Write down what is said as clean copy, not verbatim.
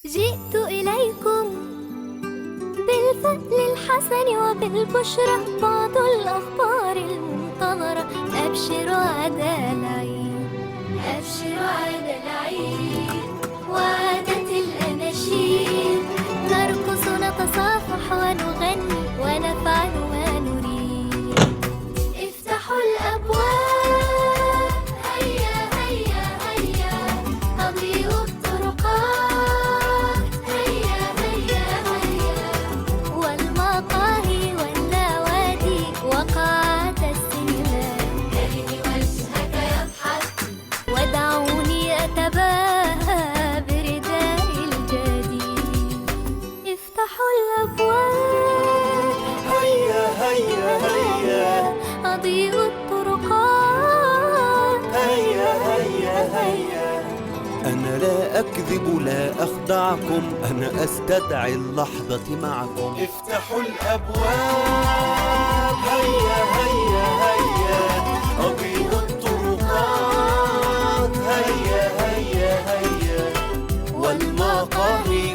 جئت إليكم بالفأل الحسن وبالبشرى، بعض الأخبار المنتظرة. أبشروا عدا العيد، أبشروا عدا العيد، وعادت الأناشيد. نرقص نتصافح ونغني ونفعل ما نريد. افتحوا الأبواب، هيا هيا هيا، أضيء الطرقات، هيا هيا هيا، والمقاهي والنوادي وقاعات السينما. كرم وجهك يضحك، ودعوني أتباهى برداء الجديد. افتحوا الأبواب، هيا هيا هيا، أضيء الطرقات، هيا هيا هيا. أنا لا أكذب لا أخدعكم، أنا أستدعي اللحظة معكم. افتحوا الأبواب، هيا هيا هيا، أضيء الطرقات، هيا هيا هيا، والمقاهي